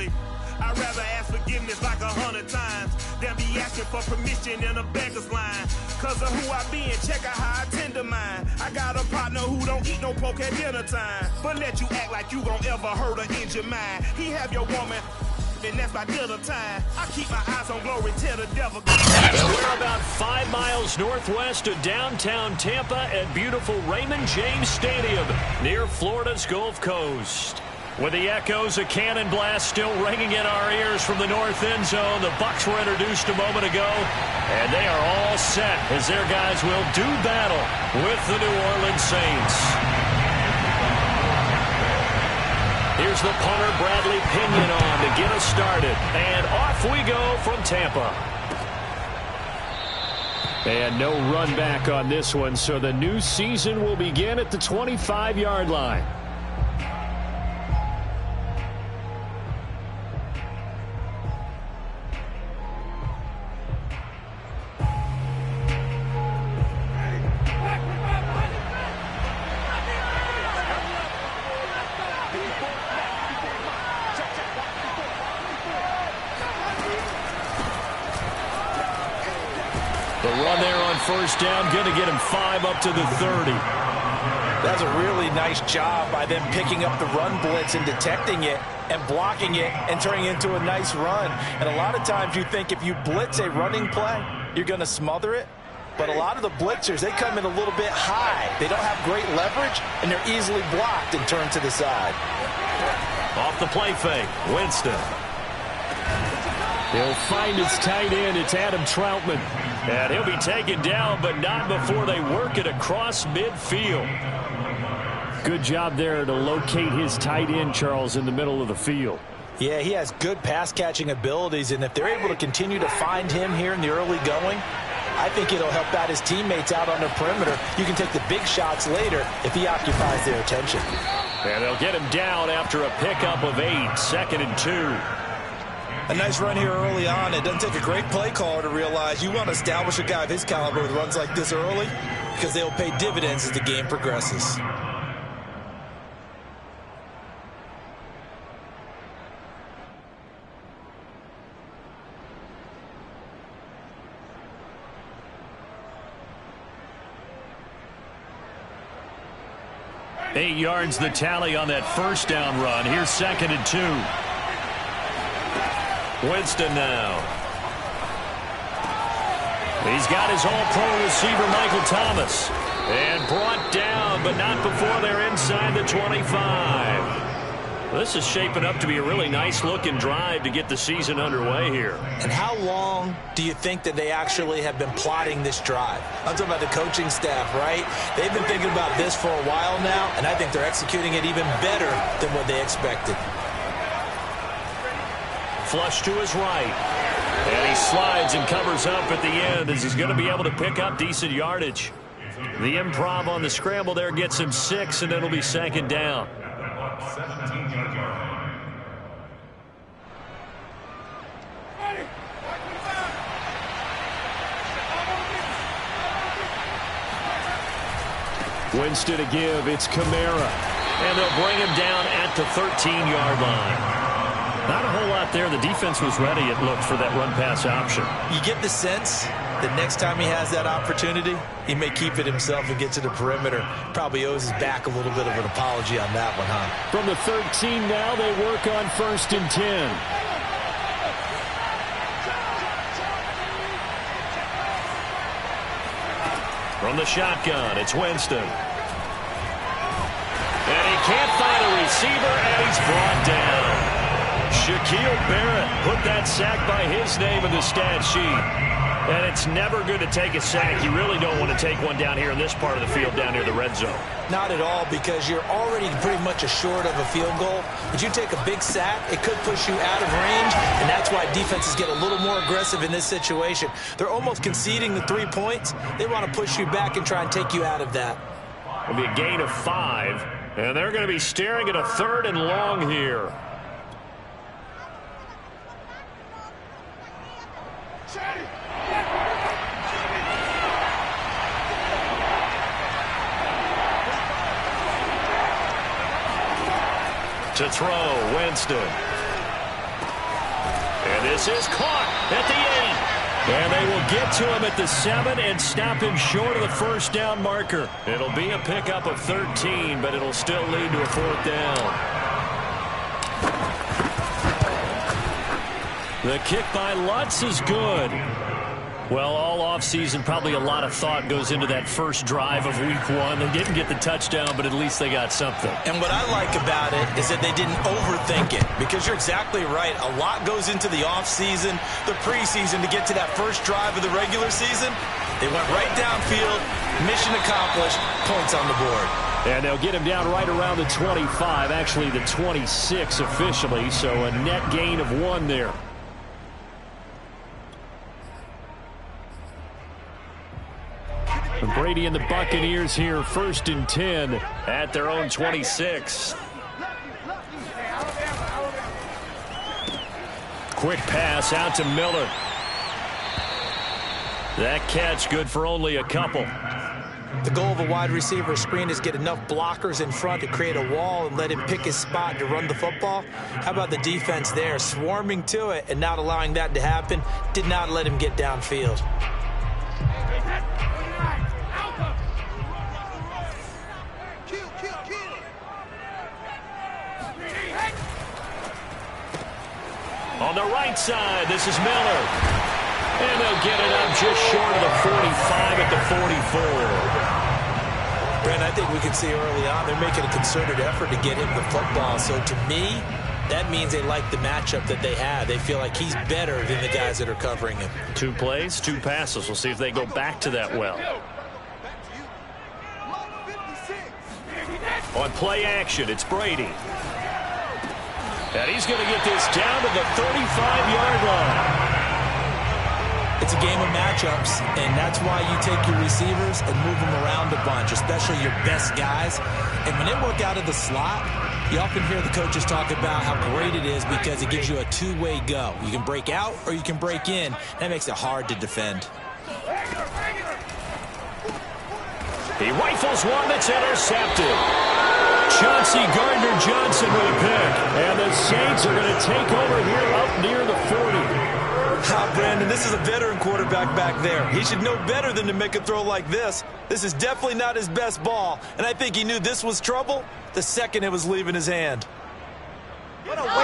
family. I'd rather ask forgiveness like 100 times than be asking for permission in a beggar's line. Cause of who I be and check out how I tend to mine. I got a partner who don't eat no pork at dinner time, but let you act like you gon' ever hurt or injure mine. He have your woman, and that's by dinner time. I keep my eyes on glory till the devil. We're about 5 miles northwest of downtown Tampa at beautiful Raymond James Stadium near Florida's Gulf Coast. With the echoes of cannon blast still ringing in our ears from the north end zone, the Bucs were introduced a moment ago, and they are all set as their guys will do battle with the New Orleans Saints. Here's the punter, Bradley Pinion, on to get us started, and off we go from Tampa. And no run back on this one, so the new season will begin at the 25-yard line. First down, going to get him 5 up to the 30. That's a really nice job by them picking up the run blitz and detecting it and blocking it and turning it into a nice run. And a lot of times you think if you blitz a running play, you're going to smother it. But a lot of the blitzers, they come in a little bit high. They don't have great leverage, and they're easily blocked and turned to the side. Off the play fake, Winston. He'll find his tight end. It's Adam Troutman. And he'll be taken down, but not before they work it across midfield. Good job there to locate his tight end, Charles, in the middle of the field. Yeah, he has good pass-catching abilities, and if they're able to continue to find him here in the early going, I think it'll help out his teammates out on the perimeter. You can take the big shots later if he occupies their attention. And they'll get him down after a pickup of 8, 2nd and 2. A nice run here early on. It doesn't take a great play caller to realize you want to establish a guy of his caliber with runs like this early because they'll pay dividends as the game progresses. Eight yards the tally on that first down run. Here's 2nd and 2. Winston now. He's got his all-pro receiver, Michael Thomas. And brought down, but not before they're inside the 25. This is shaping up to be a really nice-looking drive to get the season underway here. And how long do you think that they actually have been plotting this drive? I'm talking about the coaching staff, right? They've been thinking about this for a while now, and I think they're executing it even better than what they expected. Flush to his right. And he slides and covers up at the end as he's going to be able to pick up decent yardage. The improv on the scramble there gets him 6, and it'll be 2nd down. Winston to give. It's Kamara. And they'll bring him down at the 13-yard line. Not a whole lot there. The defense was ready, it looked, for that run-pass option. You get the sense that next time he has that opportunity, he may keep it himself and get to the perimeter. Probably owes his back a little bit of an apology on that one, huh? From the 13 now, they work on 1st and 10. From the shotgun, it's Winston. And he can't find a receiver, and he's brought down. Shaquille Barrett put that sack by his name in the stat sheet. And it's never good to take a sack. You really don't want to take one down here in this part of the field down near the red zone. Not at all, because you're already pretty much assured of a field goal. But you take a big sack, it could push you out of range, and that's why defenses get a little more aggressive in this situation. They're almost conceding the 3 points. They want to push you back and try and take you out of that. It'll be a gain of 5, and they're going to be staring at a 3rd and long here. To throw, Winston. This is caught at the 8. And they will get to him at the 7 and stop him short of the first down marker. It'll be a pickup of 13, but it'll still lead to a 4th down. The kick by Lutz is good. Well, all offseason, probably a lot of thought goes into that first drive of week 1. They didn't get the touchdown, but at least they got something. And what I like about it is that they didn't overthink it, because you're exactly right. A lot goes into the offseason, the preseason, to get to that first drive of the regular season. They went right downfield, mission accomplished, points on the board. And they'll get him down right around the 25, actually the 26 officially, so a net gain of 1 there. Brady and the Buccaneers here, 1st and 10 at their own 26. Quick pass out to Miller. That catch good for only a couple. The goal of a wide receiver screen is get enough blockers in front to create a wall and let him pick his spot to run the football. How about the defense there, swarming to it and not allowing that to happen? Did not let him get downfield. On the right side, this is Miller. And they'll get it up just short of the 45 at the 44. Brent, I think we can see early on they're making a concerted effort to get him the football. So to me, that means they like the matchup that they have. They feel like he's better than the guys that are covering him. 2 plays, 2 passes. We'll see if they go back to that well. On play action, it's Brady. And he's going to get this down to the 35-yard line. It's a game of matchups, and that's why you take your receivers and move them around a bunch, especially your best guys. And when they work out of the slot, you often hear the coaches talk about how great it is because it gives you a 2-way go. You can break out or you can break in. That makes it hard to defend. He rifles one that's intercepted. Chauncey Gardner-Johnson with a pick. And the Saints are going to take over here up near the 40. Brandon, this is a veteran quarterback back there. He should know better than to make a throw like this. This is definitely not his best ball, and I think he knew this was trouble the second it was leaving his hand. What a waste of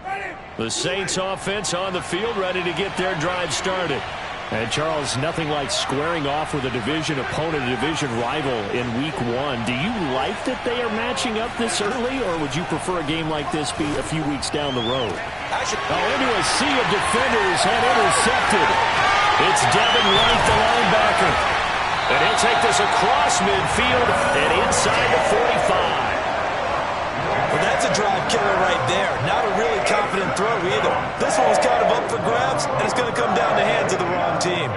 time. The Saints offense on the field, ready to get their drive started. And Charles, nothing like squaring off with a division opponent, a division rival in week 1. Do you like that they are matching up this early, or would you prefer a game like this be a few weeks down the road? Into a sea of defenders and intercepted. It's Devin White, the linebacker. And he'll take this across midfield and inside the 45. Well, that's a drive killer right there. Not a really confident throw either. This one was kind of up for grabs, and it's going to come down the hands of the wrong team.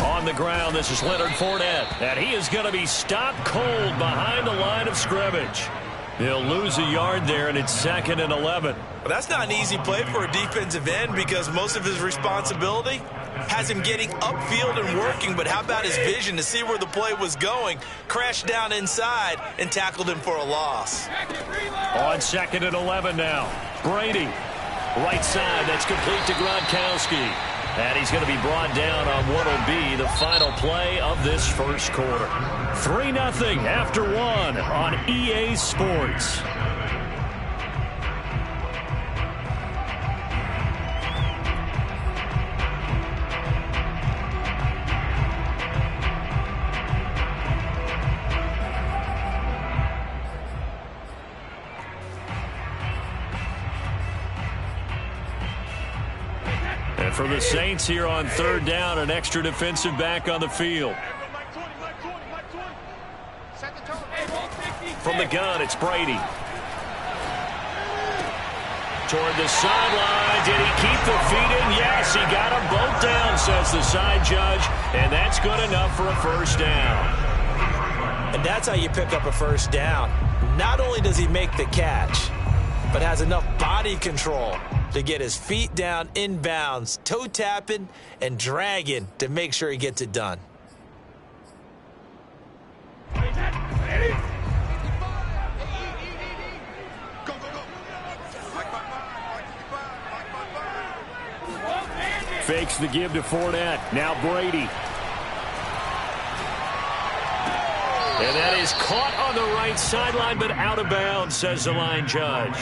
On the ground, this is Leonard Fournette, and he is going to be stopped cold behind the line of scrimmage. He'll lose a yard there, and it's 2nd and 11. Well, that's not an easy play for a defensive end because most of his responsibility has him getting upfield and working, but how about his vision to see where the play was going, crashed down inside, and tackled him for a loss. On 2nd and 11 now. Brady, right side, that's complete to Gronkowski. And he's going to be brought down on what will be the final play of this first quarter. 3-0 after 1 on EA Sports. And for the Saints here on 3rd down, an extra defensive back on the field. From the gun, it's Brady. Toward the sideline. Did he keep the feet in? Yes, he got them both down, says the side judge. And that's good enough for a first down. And that's how you pick up a first down. Not only does he make the catch, but has enough body control to get his feet down inbounds, toe tapping and dragging to make sure he gets it done. Fakes the give to Fournette. Now Brady. And that is caught on the right sideline, but out of bounds, says the line judge.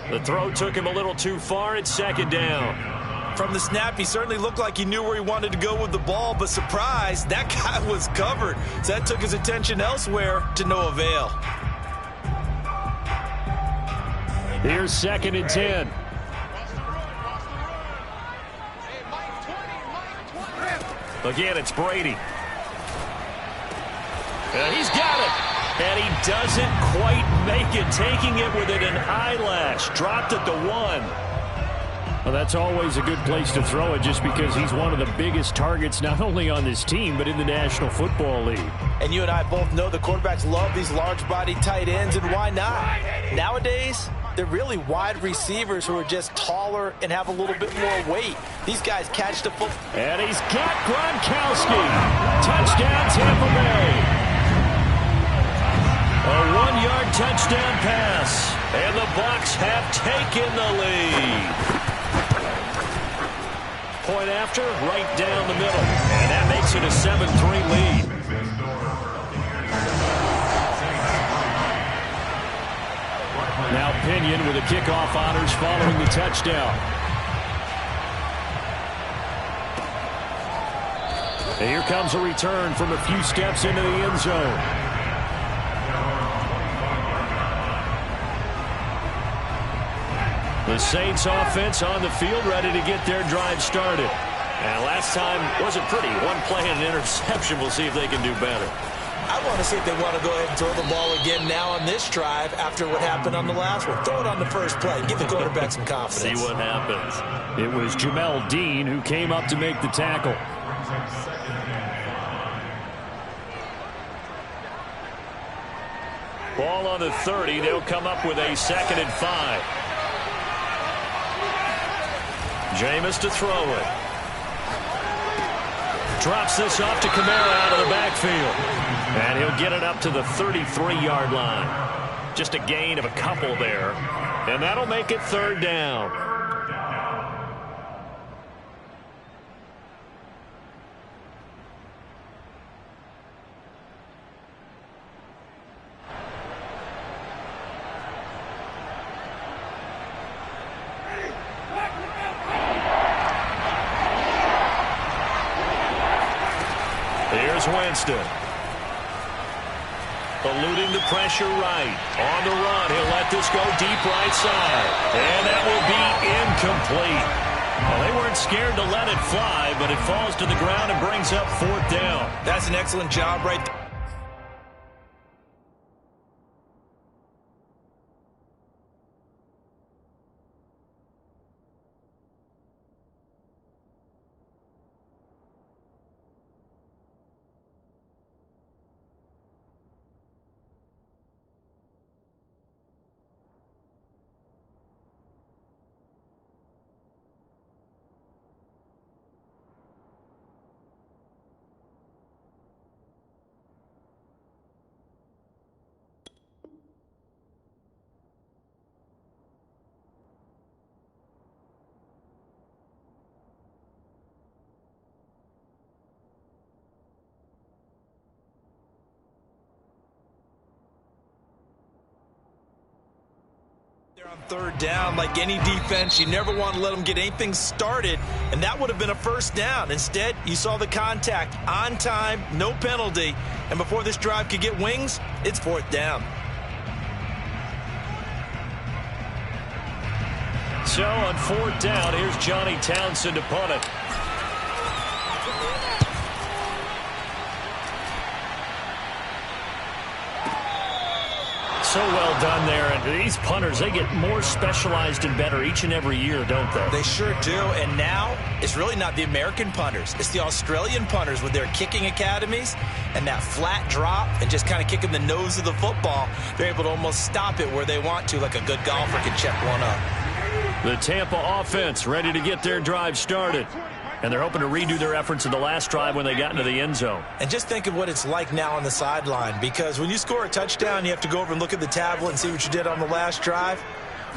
The throw took him a little too far. It's second down. From the snap, he certainly looked like he knew where he wanted to go with the ball, but surprise, that guy was covered. So that took his attention elsewhere to no avail. Here's 2nd and 10. Again, it's Brady. And he's got it. And he doesn't quite make it, taking it within an eyelash. Dropped at the 1. Well, that's always a good place to throw it just because he's one of the biggest targets not only on this team but in the National Football League. And you and I both know the quarterbacks love these large-body tight ends, and why not? Nowadays, they're really wide receivers who are just taller and have a little bit more weight. These guys catch the football. And he's got Gronkowski. Touchdown, Tampa Bay. A 1-yard touchdown pass. And the Bucs have taken the lead. Point after, right down the middle. And that makes it a 7-3 lead. Now Pinion with the kickoff honors following the touchdown. And here comes a return from a few steps into the end zone. The Saints offense on the field ready to get their drive started. And last time wasn't pretty. One play and an interception. We'll see if they can do better. I want to see if they want to go ahead and throw the ball again now on this drive after what happened on the last one. Throw it on the first play. Give the quarterback some confidence. See what happens. It was Jamel Dean who came up to make the tackle. Ball on the 30. They'll come up with a 2nd and 5. Jameis to throw it. Drops this off to Kamara out of the backfield. And he'll get it up to the 33-yard line. Just a gain of a couple there. And that'll make it 3rd down. Here's Winston. Eluding the pressure right. On the run, he'll let this go deep right side. And that will be incomplete. Well, they weren't scared to let it fly, but it falls to the ground and brings up 4th down. That's an excellent job right there. On 3rd down, like any defense, you never want to let them get anything started, and that would have been a 1st down. Instead, you saw the contact on time, no penalty, and before this drive could get wings, it's 4th down. So on 4th down, here's Johnny Townsend to punt it. So well done there. And these punters, they get more specialized and better each and every year, don't they? They sure do. And now it's really not the American punters. It's the Australian punters with their kicking academies and that flat drop and just kind of kicking the nose of the football. They're able to almost stop it where they want to, like a good golfer can check one up. The Tampa offense ready to get their drive started. And they're hoping to redo their efforts in the last drive when they got into the end zone. And just think of what it's like now on the sideline, because when you score a touchdown, you have to go over and look at the tablet and see what you did on the last drive.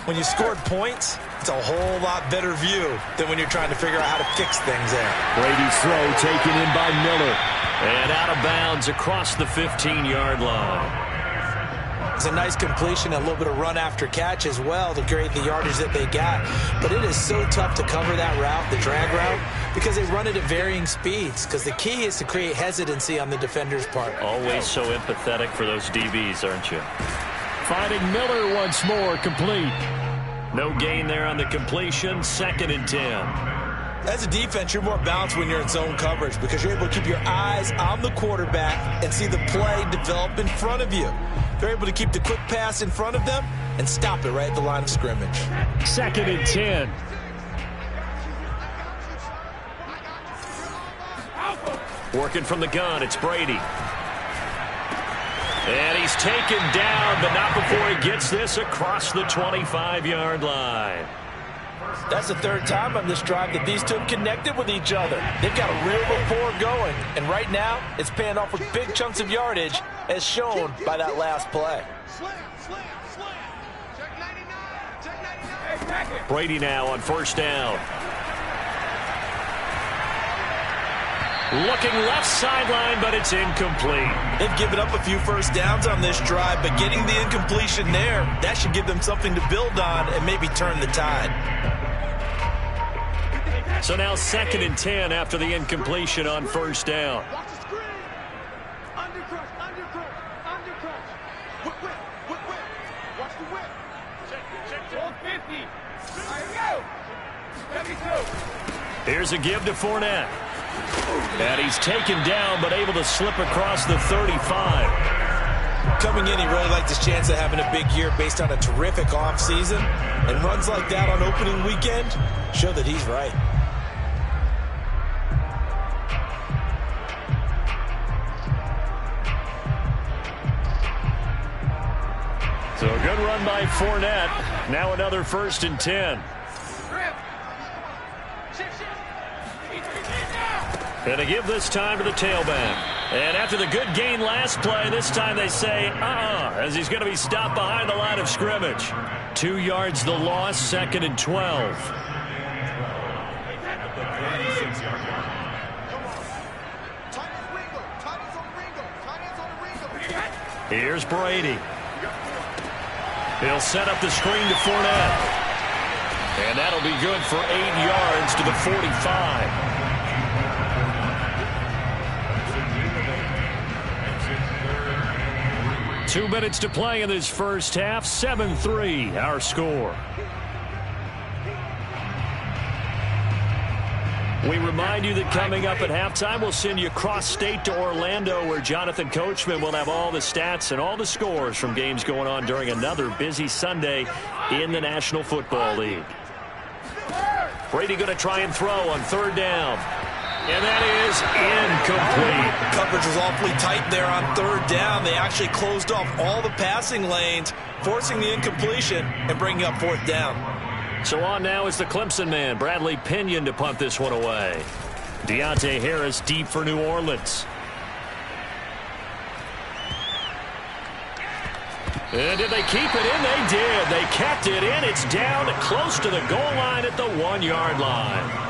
When you scored points, it's a whole lot better view than when you're trying to figure out how to fix things there. Brady's throw taken in by Miller. And out of bounds across the 15-yard line. It's a nice completion, a little bit of run after catch as well to create the yardage that they got. But it is so tough to cover that route, the drag route, because they run it at varying speeds. Because the key is to create hesitancy on the defender's part. Always so empathetic for those DBs, aren't you? Finding Miller once more, complete. No gain there on the completion, 2nd and 10. As a defense, you're more balanced when you're in zone coverage because you're able to keep your eyes on the quarterback and see the play develop in front of you. They're able to keep the quick pass in front of them and stop it right at the line of scrimmage. 2nd and 10. Working from the gun, it's Brady. And he's taken down, but not before he gets this across the 25-yard line. That's the 3rd time on this drive that these two have connected with each other. They've got a real rapport going, and right now it's paying off with big chunks of yardage, as shown by that last play. Brady now on 1st down. Looking left sideline, but it's incomplete. They've given up a few first downs on this drive, but getting the incompletion there, that should give them something to build on and maybe turn the tide. So now 2nd and 10 after the incompletion on 1st down. Here's a give to Fournette. And he's taken down, but able to slip across the 35. Coming in, he really liked his chance of having a big year based on a terrific offseason. And runs like that on opening weekend show that he's right. So a good run by Fournette. Now another 1st and 10. And a give this time to the tailback. And after the good gain last play, this time they say, as he's going to be stopped behind the line of scrimmage. 2 yards the loss, 2nd and 12. Here's Brady. He'll set up the screen to Fournette. And that'll be good for 8 yards to the 45. 2 minutes to play in this first half. 7-3, our score. We remind you that coming up at halftime, we'll send you cross-state to Orlando, where Jonathan Coachman will have all the stats and all the scores from games going on during another busy Sunday in the National Football League. Brady going to try and throw on 3rd down. And that is incomplete. Coverage was awfully tight there on 3rd down. They actually closed off all the passing lanes, forcing the incompletion and bringing up 4th down. So on now is the Clemson man, Bradley Pinion, to punt this one away. Deontay Harris deep for New Orleans. And did they keep it in? They did. They kept it in. It's down close to the goal line at the 1-yard line.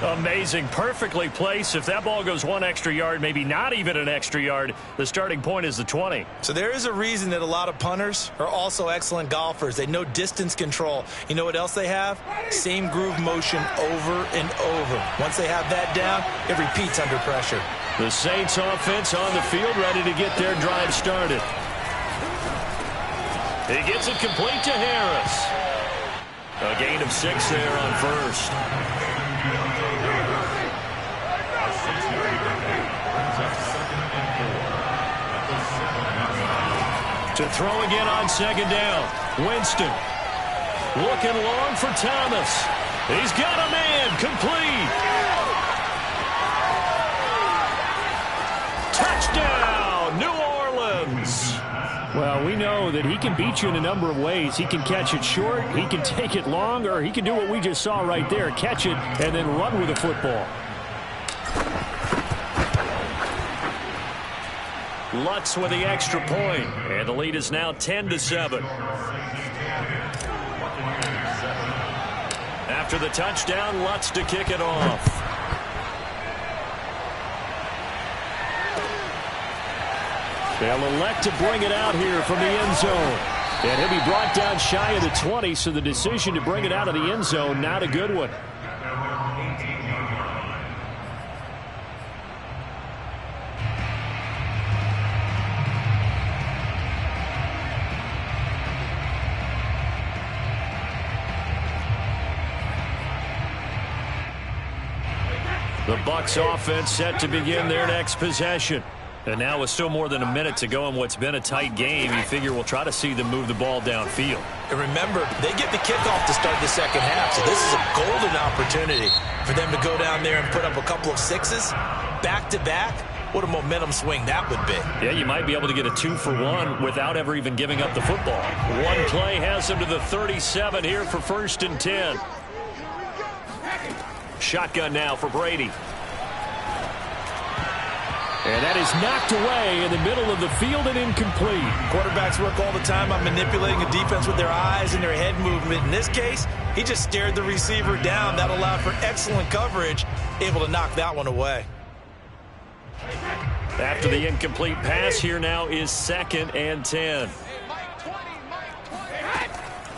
Amazing. Perfectly placed. If that ball goes 1 extra yard, maybe not even an extra yard, the starting point is the 20. So there is a reason that a lot of punters are also excellent golfers. They know distance control. You know what else they have? Same groove motion over and over. Once they have that down, it repeats under pressure. The Saints offense on the field, ready to get their drive started. He gets it complete to Harris. A gain of 6 there on 1st. To throw again on second down. Winston looking long for Thomas. He's got a man. Complete. Touchdown, New Orleans. Well, we know that he can beat you in a number of ways. He can catch it short, he can take it long, or he can do what we just saw right there, catch it and then run with the football. Lutz with the extra point, and the lead is now 10-7. After the touchdown, Lutz to kick it off. They'll elect to bring it out here from the end zone. And he'll be brought down shy of the 20, so the decision to bring it out of the end zone, not a good one. The Bucs offense set to begin their next possession. And now with still more than a minute to go in what's been a tight game, you figure we'll try to see them move the ball downfield. And remember, they get the kickoff to start the second half, so this is a golden opportunity for them to go down there and put up a couple of sixes back-to-back. What a momentum swing that would be. Yeah, you might be able to get a 2-for-1 without ever even giving up the football. One play has them to the 37 here for 1st and 10. Shotgun now for Brady. And that is knocked away in the middle of the field and incomplete. Quarterbacks work all the time on manipulating a defense with their eyes and their head movement. In this case, he just stared the receiver down. That allowed for excellent coverage, able to knock that one away. After the incomplete pass, here now is 2nd and 10.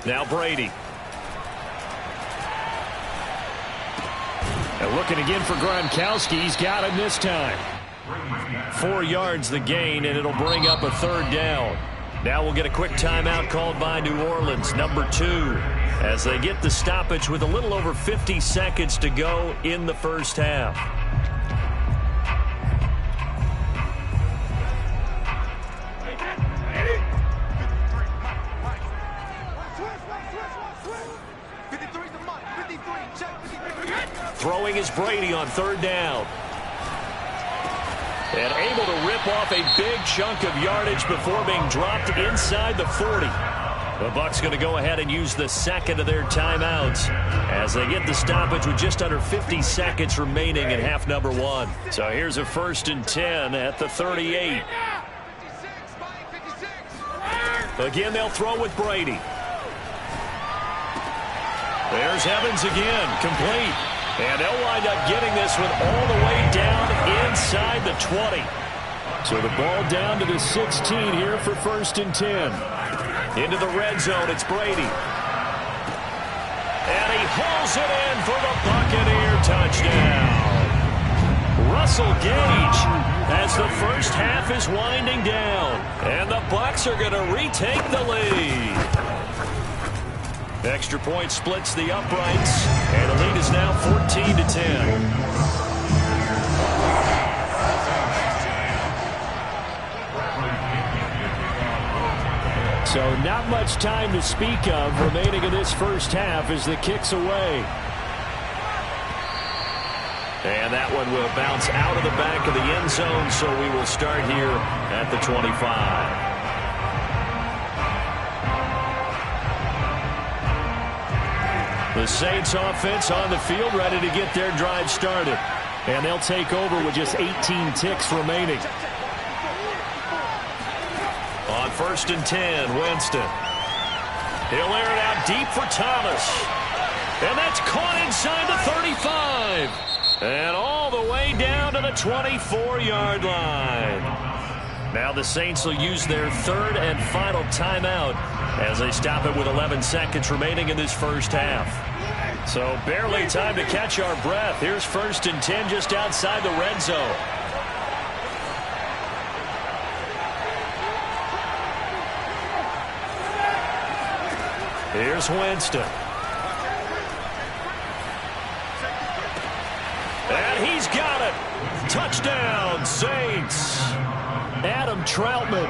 Now Brady. And looking again for Gronkowski. He's got him this time. 4 yards the gain, and it'll bring up a 3rd down. Now we'll get a quick timeout called by New Orleans, number 2, as they get the stoppage with a little over 50 seconds to go in the first half. Throwing is Brady on 3rd down. And able to rip off a big chunk of yardage before being dropped inside the 40. The Bucs going to go ahead and use the 2nd of their timeouts as they get the stoppage with just under 50 seconds remaining in half number 1. So here's a 1st and 10 at the 38. Again, they'll throw with Brady. There's Evans again, complete. And they'll wind up getting this one all the way down inside the 20. So the ball down to the 16 here for 1st and 10. Into the red zone, it's Brady. And he hauls it in for the Buccaneer touchdown. Russell Gage as the first half is winding down. And the Bucs are going to retake the lead. Extra point splits the uprights, and the lead is now 14-10. So not much time to speak of remaining in this first half as the kick's away. And that one will bounce out of the back of the end zone, so we will start here at the 25. The Saints offense on the field, ready to get their drive started. And they'll take over with just 18 ticks remaining. On 1st and 10, Winston. He'll air it out deep for Thomas. And that's caught inside the 35. And all the way down to the 24-yard line. Now the Saints will use their 3rd and final timeout as they stop it with 11 seconds remaining in this first half. So barely time to catch our breath. Here's 1st and 10 just outside the red zone. Here's Winston. And he's got it. Touchdown, Saints. Adam Troutman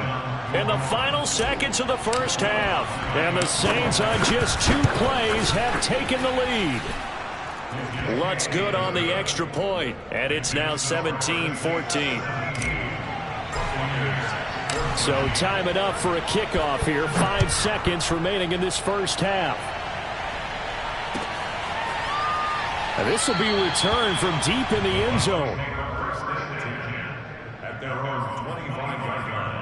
in the final seconds of the first half. And the Saints on just 2 plays have taken the lead. Lutz good on the extra point, and it's now 17-14. So time it up for a kickoff here. 5 seconds remaining in this first half. And this will be returned from deep in the end zone. At their own 25-yard line.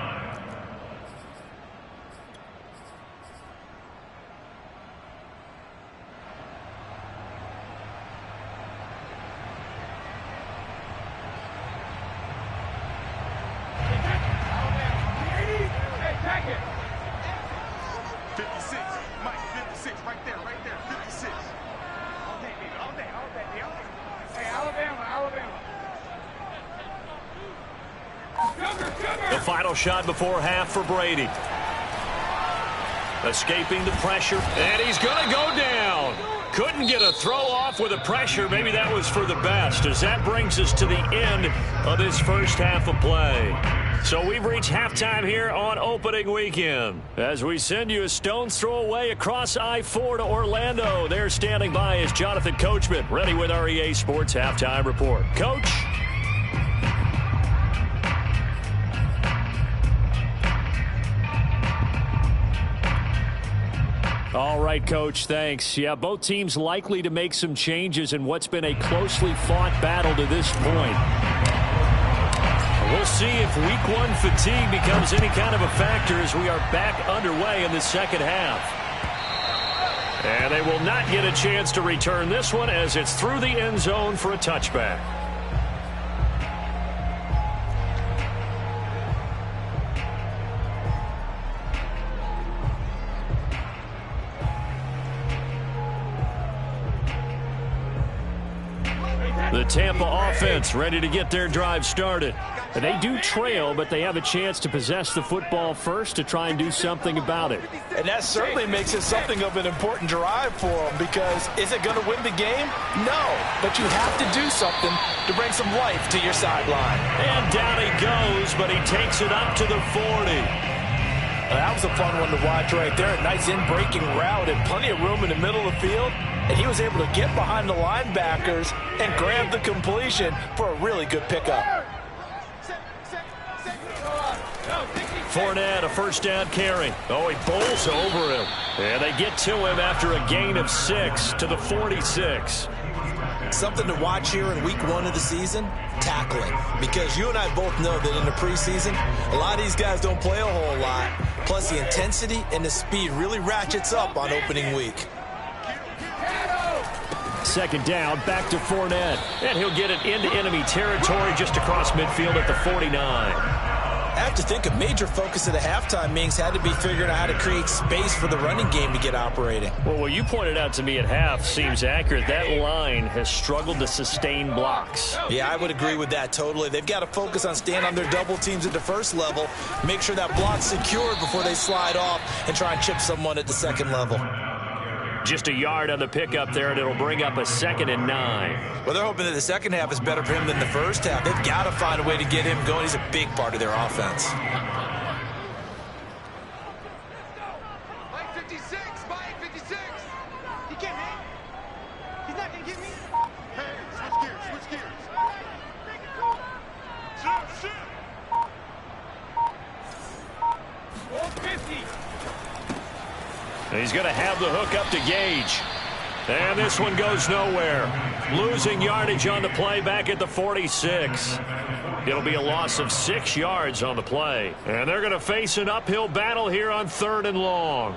The final shot before half for Brady. Escaping the pressure, and he's going to go down. Couldn't get a throw off with the pressure. Maybe that was for the best, as that brings us to the end of this first half of play. So we've reached halftime here on opening weekend. As we send you a stone's throw away across I-4 to Orlando. There standing by is Jonathan Coachman, ready with our EA Sports Halftime Report. Coach? All right, Coach, thanks. Yeah, both teams likely to make some changes in what's been a closely fought battle to this point. We'll see if Week 1 fatigue becomes any kind of a factor as we are back underway in the second half. And they will not get a chance to return this one as it's through the end zone for a touchback. The Tampa offense ready to get their drive started. And they do trail, but they have a chance to possess the football first to try and do something about it. And that certainly makes it something of an important drive for them, because is it going to win the game? No, but you have to do something to bring some life to your sideline. And down he goes, but he takes it up to the 40. That was a fun one to watch right there. A nice in-breaking route and plenty of room in the middle of the field. And he was able to get behind the linebackers and grab the completion for a really good pickup. Fournette, a first down carry. Oh, he bowls over him. And they get to him after a gain of 6 to the 46. Something to watch here in Week 1 of the season, tackling. Because you and I both know that in the preseason, a lot of these guys don't play a whole lot. Plus, the intensity and the speed really ratchets up on opening week. Second down, back to Fournette. And he'll get it into enemy territory just across midfield at the 49. I have to think a major focus of the halftime meetings had to be figuring out how to create space for the running game to get operating. Well, what you pointed out to me at half seems accurate. That line has struggled to sustain blocks. Yeah, I would agree with that totally. They've got to focus on staying on their double teams at the first level, make sure that block's secured before they slide off and try and chip someone at the second level. Just a yard on the pickup there, and it'll bring up a 2nd and 9. Well, they're hoping that the second half is better for him than the first half. They've got to find a way to get him going. He's a big part of their offense. Mike 56, Mike 56. He can't hit. He's not going to get me. Hey, switch gears, switch gears. Shoot. 50. He's going to have the hook up to Gage. And this one goes nowhere. Losing yardage on the play back at the 46. It'll be a loss of 6 yards on the play. And they're going to face an uphill battle here on 3rd and long.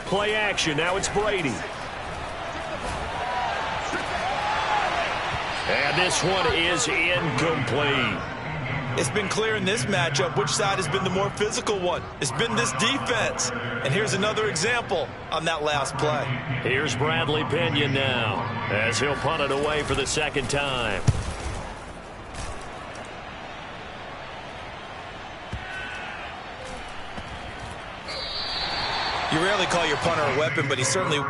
Play action. Now it's Brady. And this one is incomplete. It's been clear in this matchup which side has been the more physical one. It's been this defense. And here's another example on that last play. Here's Bradley Pinion now as he'll punt it away for the second time. You rarely call your punter a weapon, but he certainly...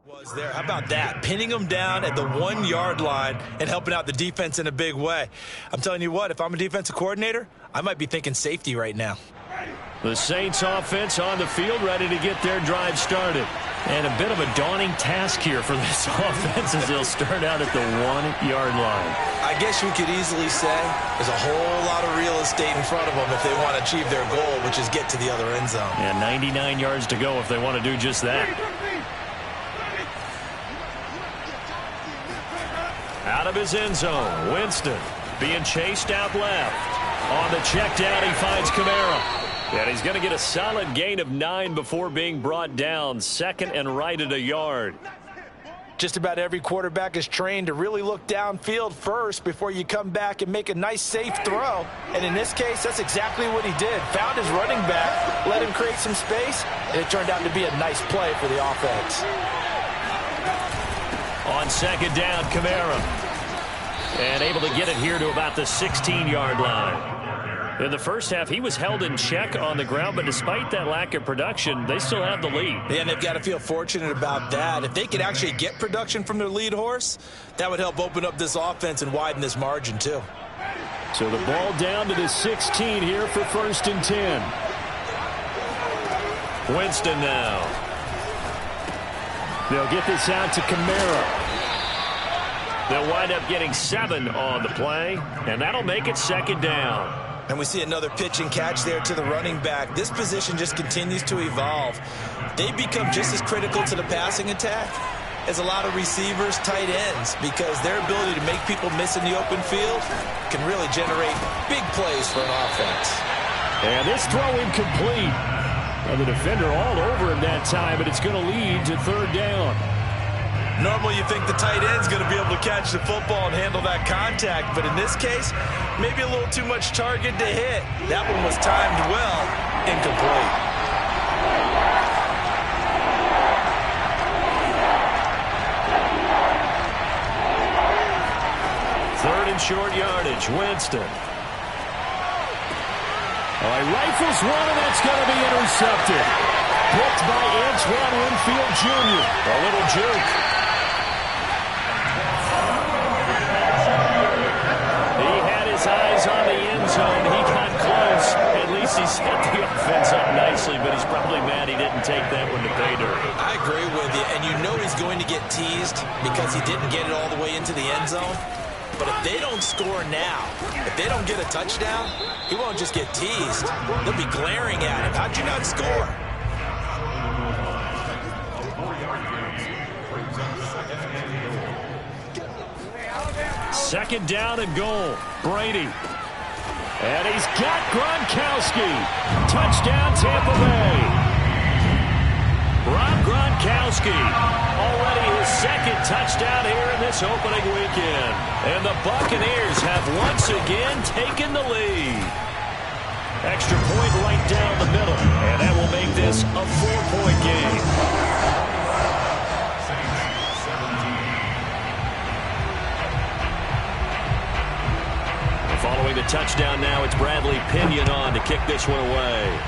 was there. How about that? Pinning them down at the 1-yard line and helping out the defense in a big way. I'm telling you what, if I'm a defensive coordinator, I might be thinking safety right now. The Saints offense on the field, ready to get their drive started. And a bit of a daunting task here for this offense as they'll start out at the 1-yard line. I guess you could easily say there's a whole lot of real estate in front of them if they want to achieve their goal, which is get to the other end zone. And 99 yards to go if they want to do just that. Out of his end zone, Winston being chased out left. On the check down, he finds Kamara. And he's going to get a solid gain of 9 before being brought down. Second and right at a yard. Just about every quarterback is trained to really look downfield first before you come back and make a nice, safe throw. And in this case, that's exactly what he did. Found his running back, let him create some space, and it turned out to be a nice play for the offense. On second down, Kamara. And able to get it here to about the 16-yard line. In the first half, he was held in check on the ground, but despite that lack of production, they still have the lead. Yeah, and they've got to feel fortunate about that. If they could actually get production from their lead horse, that would help open up this offense and widen this margin, too. So the ball down to the 16 here for 1st and 10. Winston now. They'll get this out to Kamara. They'll wind up getting 7 on the play, and that'll make it 2nd down. And we see another pitch and catch there to the running back. This position just continues to evolve. They become just as critical to the passing attack as a lot of receivers, tight ends, because their ability to make people miss in the open field can really generate big plays for an offense. And this throw incomplete. And the defender all over him that time, but it's going to lead to 3rd down. Normally you think the tight end's going to be able to catch the football and handle that contact, but in this case, maybe a little too much target to hit. That one was timed well, incomplete. Third and short yardage, Winston. All right, rifles one, and that's going to be intercepted. Picked by Antoine Winfield Jr. A little juke. Eyes on the end zone. He got close. At least he set the offense up nicely, but he's probably mad he didn't take that one to pay dirt. I agree with you, and you know he's going to get teased because he didn't get it all the way into the end zone. But if they don't score now, if they don't get a touchdown, he won't just get teased. They'll be glaring at him. How'd you not score? Second down and goal. Brady. And he's got Gronkowski. Touchdown, Tampa Bay. Rob Gronkowski. Already his 2nd touchdown here in this opening weekend. And the Buccaneers have once again taken the lead. Extra point right down the middle. And that will make this a 4-point game. Following the touchdown now, it's Bradley Pinion on to kick this one away.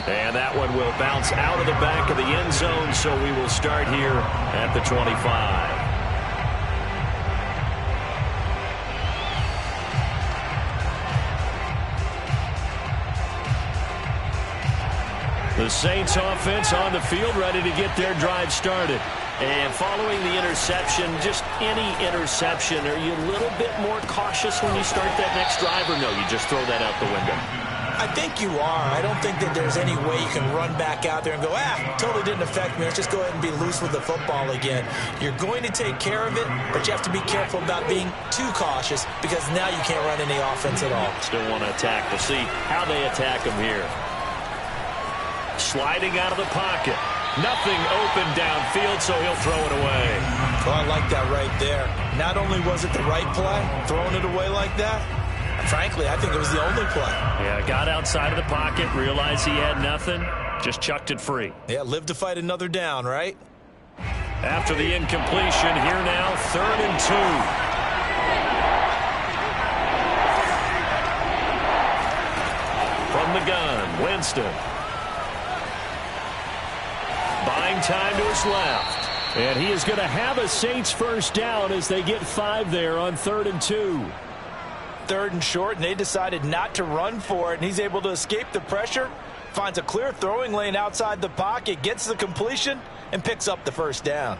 And that one will bounce out of the back of the end zone, so we will start here at the 25. The Saints offense on the field, ready to get their drive started. And following the interception, just any interception, are you a little bit more cautious when you start that next drive, or no, you just throw that out the window? I think you are. I don't think that there's any way you can run back out there and go, totally didn't affect me. Let's just go ahead and be loose with the football again. You're going to take care of it, but you have to be careful about being too cautious because now you can't run any offense at all. Still want to attack. We'll see how they attack him here. Sliding out of the pocket. Nothing open downfield, so he'll throw it away. Oh, I like that right there. Not only was it the right play, throwing it away like that, frankly, I think it was the only play. Yeah, got outside of the pocket, realized he had nothing, just chucked it free. Yeah, live to fight another down, right? After the incompletion, here now, 3rd and 2. From the gun, Winston. Buying time to his left. And he is going to have a Saints first down as they get 5 there on 3rd and 2. 3rd and short, and they decided not to run for it, and he's able to escape the pressure, finds a clear throwing lane outside the pocket, gets the completion, and picks up the first down.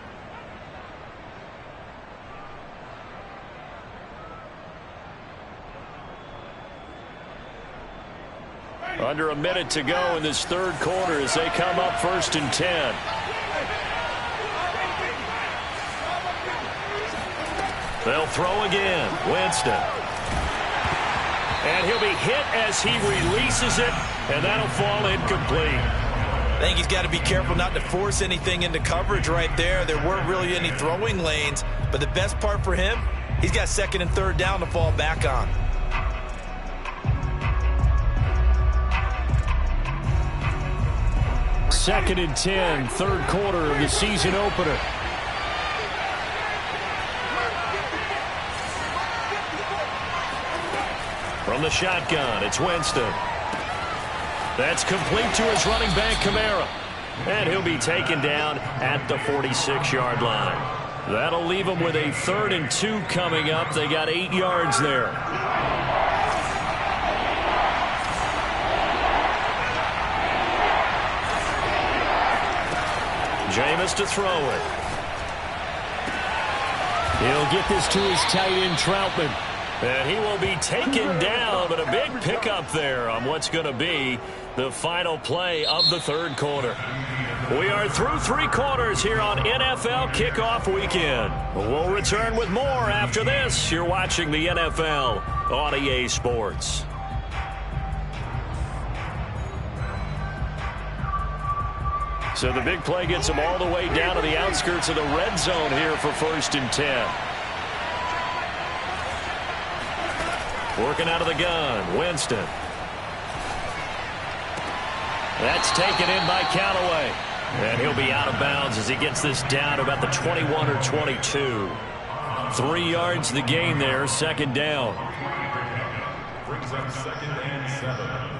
Under a minute to go in this 3rd quarter as they come up 1st and 10. They'll throw again. Winston. And he'll be hit as he releases it, and that'll fall incomplete. I think he's got to be careful not to force anything into coverage right there. There weren't really any throwing lanes, but the best part for him, he's got 2nd and 3rd down to fall back on. Second and 10, 3rd quarter of the season opener. From the shotgun, it's Winston. That's complete to his running back, Kamara. And he'll be taken down at the 46-yard line. That'll leave them with a 3rd and 2 coming up. They got 8 yards there. Jameis to throw it. He'll get this to his tight end, Troutman. And he will be taken down, but a big pickup there on what's going to be the final play of the 3rd quarter. We are through 3 quarters here on NFL Kickoff Weekend. We'll return with more after this. You're watching the NFL on EA Sports. So the big play gets them all the way down to the outskirts of the red zone here for 1st and 10. Working out of the gun, Winston. That's taken in by Callaway. And he'll be out of bounds as he gets this down to about the 21 or 22. 3 yards the gain there, 2nd down. Brings up 2nd and 7.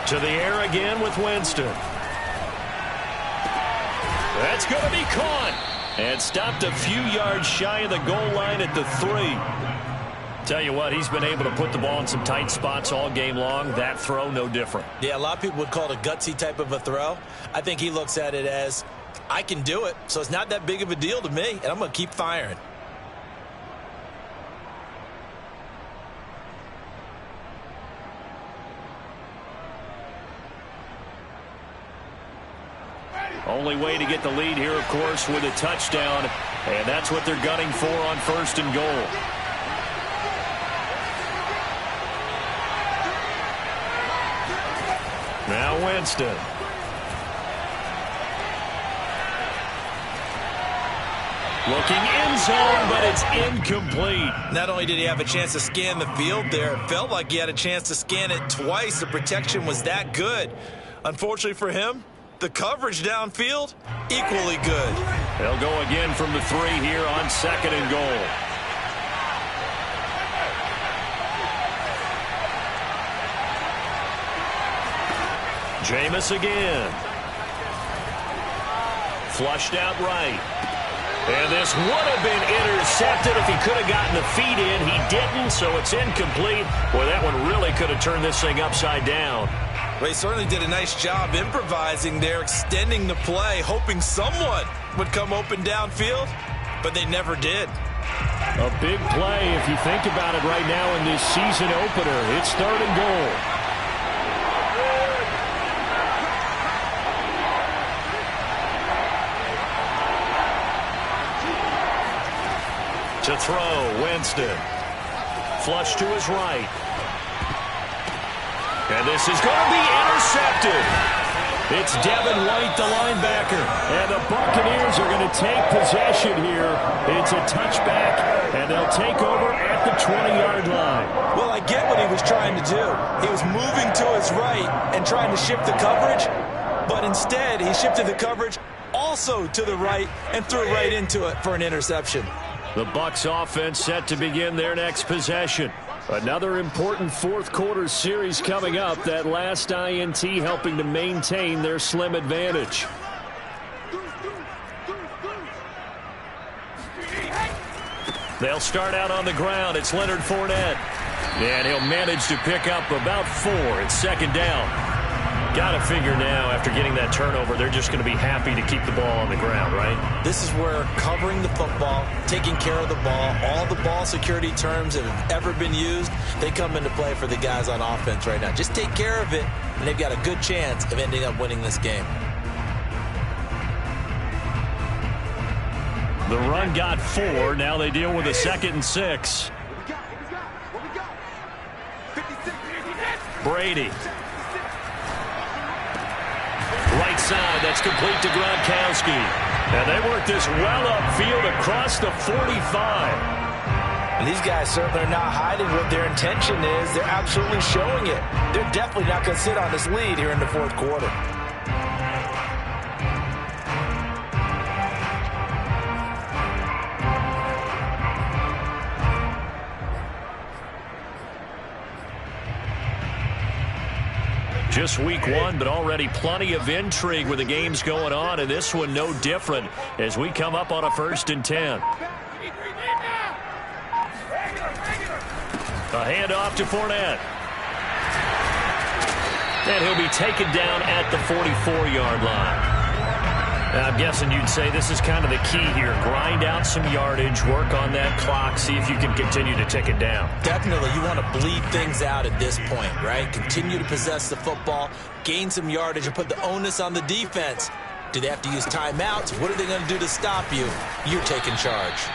To the air again with Winston. That's going to be caught. And stopped a few yards shy of the goal line at the 3. Tell you what, he's been able to put the ball in some tight spots all game long. That throw, no different. Yeah, a lot of people would call it a gutsy type of a throw. I think he looks at it as, I can do it, so it's not that big of a deal to me, and I'm going to keep firing. Only way to get the lead here, of course, with a touchdown. And that's what they're gunning for on 1st and goal. Now Winston. Looking end zone, but it's incomplete. Not only did he have a chance to scan the field there, it felt like he had a chance to scan it twice. The protection was that good. Unfortunately for him, the coverage downfield, equally good. They'll go again from the 3 here on 2nd and goal. Jameis again. Flushed out right. And this would have been intercepted if he could have gotten the feet in. He didn't, so it's incomplete. Boy, that one really could have turned this thing upside down. Well, he certainly did a nice job improvising there, extending the play, hoping someone would come open downfield, but they never did. A big play if you think about it right now in this season opener. It's 3rd and goal. To throw, Winston. Flush to his right. And this is going to be intercepted. It's Devin White, the linebacker. And the Buccaneers are going to take possession here. It's a touchback, and they'll take over at the 20-yard line. Well, I get what he was trying to do. He was moving to his right and trying to shift the coverage, but instead he shifted the coverage also to the right and threw right into it for an interception. The Bucs offense set to begin their next possession. Another important fourth-quarter series coming up. That last INT helping to maintain their slim advantage. They'll start out on the ground. It's Leonard Fournette. And he'll manage to pick up about 4. It's 2nd down. Got to figure now, after getting that turnover, they're just going to be happy to keep the ball on the ground, right? This is where covering the football, taking care of the ball, all the ball security terms that have ever been used, they come into play for the guys on offense right now. Just take care of it, and they've got a good chance of ending up winning this game. The run got 4. Now they deal with a 2nd and 6. Brady. Right side, that's complete to Gronkowski. And they work this well upfield across the 45. And these guys certainly are not hiding what their intention is. They're absolutely showing it. They're definitely not going to sit on this lead here in the 4th quarter. Just week 1, but already plenty of intrigue with the games going on, and this one no different as we come up on a 1st and 10. A handoff to Fournette. And he'll be taken down at the 44-yard line. Now, I'm guessing you'd say this is kind of the key here. Grind out some yardage, work on that clock, see if you can continue to tick it down. Definitely, you want to bleed things out at this point, right? Continue to possess the football, gain some yardage, and put the onus on the defense. Do they have to use timeouts? What are they going to do to stop you? You're taking charge.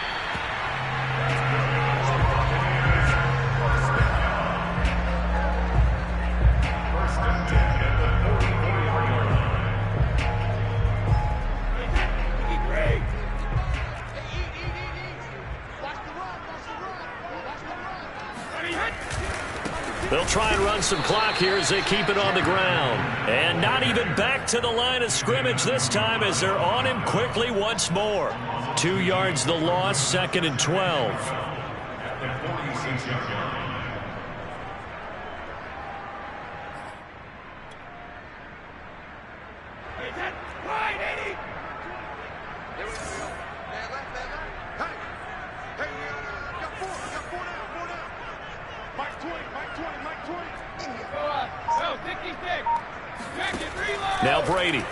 They'll try and run some clock here as they keep it on the ground. And not even back to the line of scrimmage this time as they're on him quickly once more. 2 yards the loss, 2nd and 12. At the 46-yard line. Now Brady.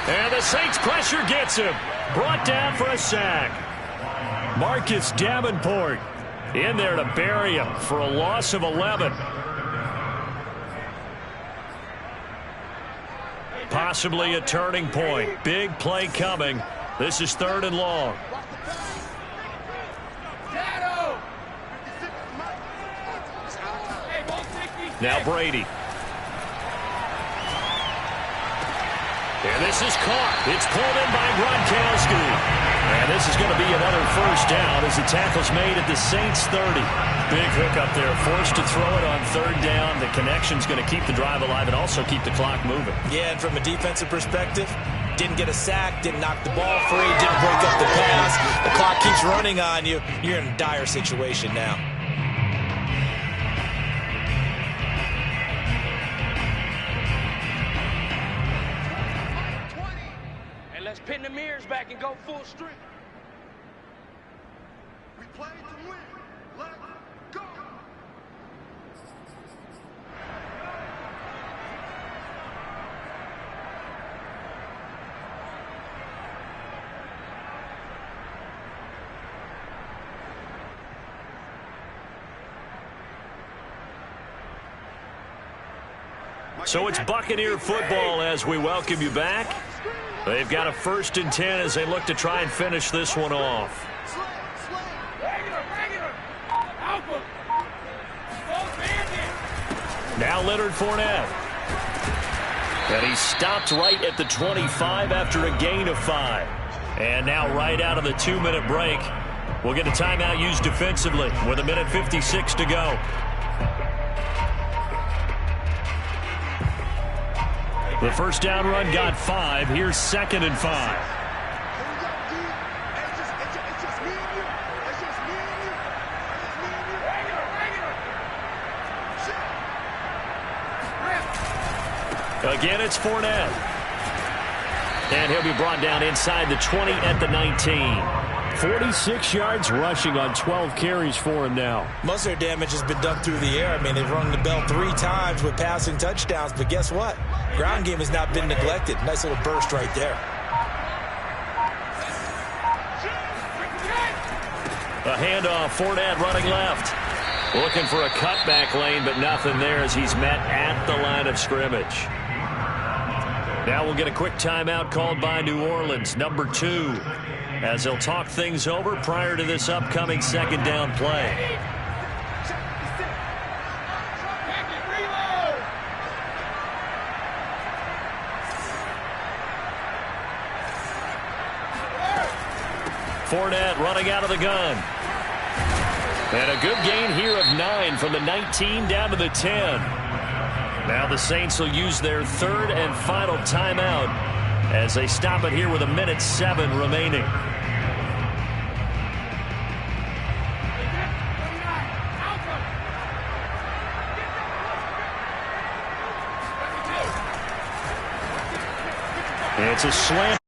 And the Saints pressure gets him. Brought down for a sack. Marcus Davenport in there to bury him for a loss of 11. Possibly a turning point. Big play coming. This is 3rd and long. Now Brady. And this is caught. It's pulled in by Gronkowski. And this is going to be another 1st down as the tackle's made at the Saints 30. Big hook up there. Forced to throw it on 3rd down. The connection's going to keep the drive alive and also keep the clock moving. Yeah, and from a defensive perspective, didn't get a sack, didn't knock the ball free, didn't break up the pass. The clock keeps running on you. You're in a dire situation now. them ears back and go full strength. We play to win. Let's go. So it's Buccaneer football as we welcome you back. They've got a 1st and 10 as they look to try and finish this one off. Now Leonard Fournette. And he stopped right at the 25 after a gain of 5. And now right out of the 2-minute break, we'll get a timeout used defensively with 1:56 to go. The first down run got 5. Here's 2nd and 5. Again, it's Fournette. And he'll be brought down inside the 20 at the 19. 46 yards rushing on 12 carries for him now. Most of their damage has been done through the air. I mean, they've rung the bell 3 times with passing touchdowns, but guess what? Ground game has not been neglected. Nice little burst right there. A handoff, Fournette running left. Looking for a cutback lane, but nothing there as he's met at the line of scrimmage. Now we'll get a quick timeout called by New Orleans, number 2, as they'll talk things over prior to this upcoming 2nd down play. Fournette running out of the gun. And a good gain here of 9 from the 19 down to the 10. Now the Saints will use their 3rd and final timeout as they stop it here with 1:07 remaining. It's a slant.